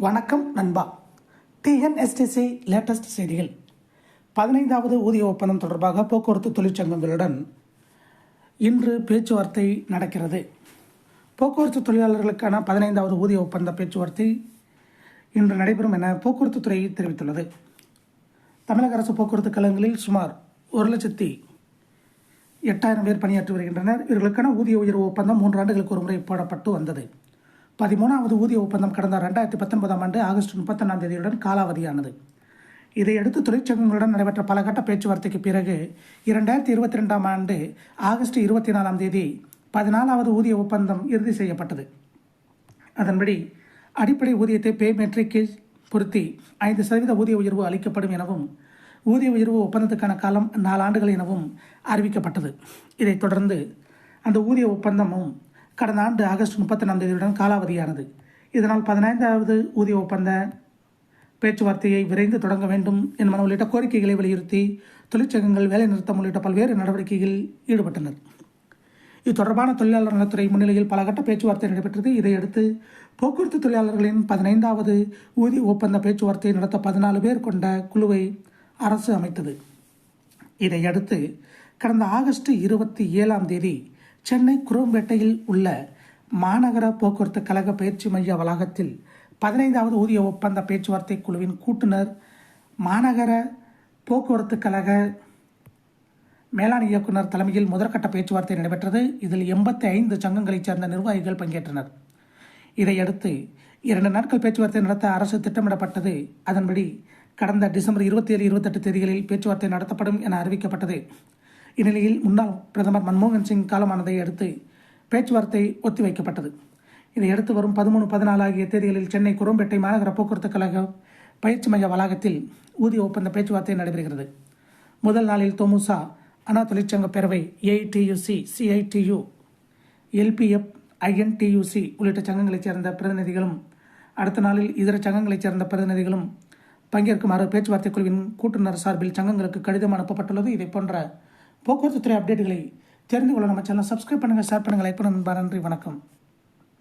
வணக்கம் நண்பா. TNSTC latest செய்திகள். 15வது ஊதிய ஒப்பந்தம் தொடர்பாக போக்குவரத்து தொழிற்சங்கங்களுடன் இன்று பேச்சுவார்த்தை நடக்கிறது. போக்குவரத்து தொழிலாளர்களுக்கான 15வது ஊதிய ஒப்பந்த பேச்சுவார்த்தை இன்று நடைபெறும் என போக்குவரத்து துறை தெரிவித்துள்ளது. தமிழக அரசு போக்குவரத்து கழகங்களில் சுமார் 1,08,000 பேர் பணியாற்றி வருகின்றனர். இவர்களுக்கான ஊதிய உயர்வு ஒப்பந்தம் 3 ஆண்டுகளுக்கு ஒருமுறை போடப்பட்டு வந்தது. 13வது ஊதிய ஒப்பந்தம் கடந்த 2019ஆம் ஆண்டு ஆகஸ்ட் 31ஆம் தேதியுடன் காலாவதியானது. இதையடுத்து தொழிற்சங்கங்களுடன் நடைபெற்ற பல கட்ட பேச்சுவார்த்தைக்கு பிறகு 2022ஆம் ஆண்டு ஆகஸ்ட் 24ஆம் தேதி 14வது ஊதிய ஒப்பந்தம் இறுதி செய்யப்பட்டது. அதன்படி அடிப்படை ஊதியத்தை பே மெட்ரிக்கில் பொருத்தி 5% ஊதிய உயர்வு அளிக்கப்படும் எனவும் ஊதிய உயர்வு ஒப்பந்தத்துக்கான காலம் 4 ஆண்டுகள் எனவும் அறிவிக்கப்பட்டது. இதைத் தொடர்ந்து அந்த ஊதிய ஒப்பந்தமும் கடந்த ஆண்டு ஆகஸ்ட் 31ஆம் தேதியுடன் காலாவதியானது. இதனால் 15வது ஊதிய ஒப்பந்த பேச்சுவார்த்தையை விரைந்து தொடங்க வேண்டும் என்பன உள்ளிட்ட கோரிக்கைகளை வலியுறுத்தி தொழிற்சங்கங்கள் வேலைநிறுத்தம் உள்ளிட்ட பல்வேறு நடவடிக்கைகளில் ஈடுபட்டனர். இது தொடர்பான தொழிலாளர் நலத்துறை முன்னிலையில் பல கட்ட பேச்சுவார்த்தை நடைபெற்றது. இதையடுத்து போக்குவரத்து தொழிலாளர்களின் 15வது ஊதிய ஒப்பந்த பேச்சுவார்த்தையை நடத்த 14 பேர் கொண்ட குழுவை அரசு அமைத்தது. இதையடுத்து கடந்த ஆகஸ்ட் 27ஆம் தேதி சென்னை குரோம்பேட்டையில் உள்ள மாநகர போக்குவரத்து கழக பயிற்சி மைய வளாகத்தில் 15வது ஊதிய ஒப்பந்த பேச்சுவார்த்தை குழுவின் கூட்டுநர், மாநகர போக்குவரத்து கழக மேலாண் இயக்குநர் தலைமையில் முதற்கட்ட பேச்சுவார்த்தை நடைபெற்றது. இதில் 85 சங்கங்களைச் சேர்ந்த நிர்வாகிகள் பங்கேற்றனர். இதையடுத்து 2 நாட்கள் பேச்சுவார்த்தை நடத்த அரசு திட்டமிடப்பட்டது. அதன்படி கடந்த டிசம்பர் 27, 28 தேதிகளில் பேச்சுவார்த்தை நடத்தப்படும் என அறிவிக்கப்பட்டது. இந்நிலையில் முன்னாள் பிரதமர் மன்மோகன் சிங் காலமானதை அடுத்து பேச்சுவார்த்தை ஒத்திவைக்கப்பட்டது. இதையடுத்து வரும் 13, 14 ஆகிய தேதிகளில் சென்னை குரோம்பேட்டை மாநகர போக்குவரத்து கழக பயிற்சி மைய வளாகத்தில் ஊதிய ஒப்பந்த பேச்சுவார்த்தை நடைபெறுகிறது. முதல் நாளில் தொமுச, அண்ணா தொழிற்சங்க பேரவை, ஏஐடியுசி, சிஐடியு, எல்பிஎஃப், ஐஎன்டியுசி உள்ளிட்ட சங்கங்களைச் சேர்ந்த பிரதிநிதிகளும், அடுத்த நாளில் இதர சங்கங்களைச் சேர்ந்த பிரதிநிதிகளும் பங்கேற்குமாறு பேச்சுவார்த்தை குழுவின் கூட்டுநர் சார்பில் சங்கங்களுக்கு கடிதம் அனுப்பப்பட்டுள்ளது. இதை போன்ற போக்குவரத்து துறை அப்டேட்டுகளை தெரிந்து கொள்ள நம்ம சேனல் சப்ஸ்கிரைப் பண்ணுங்கள், ஷேர் பண்ணுங்கள், லைக் பண்ணுங்கள். நன்றி, வணக்கம்.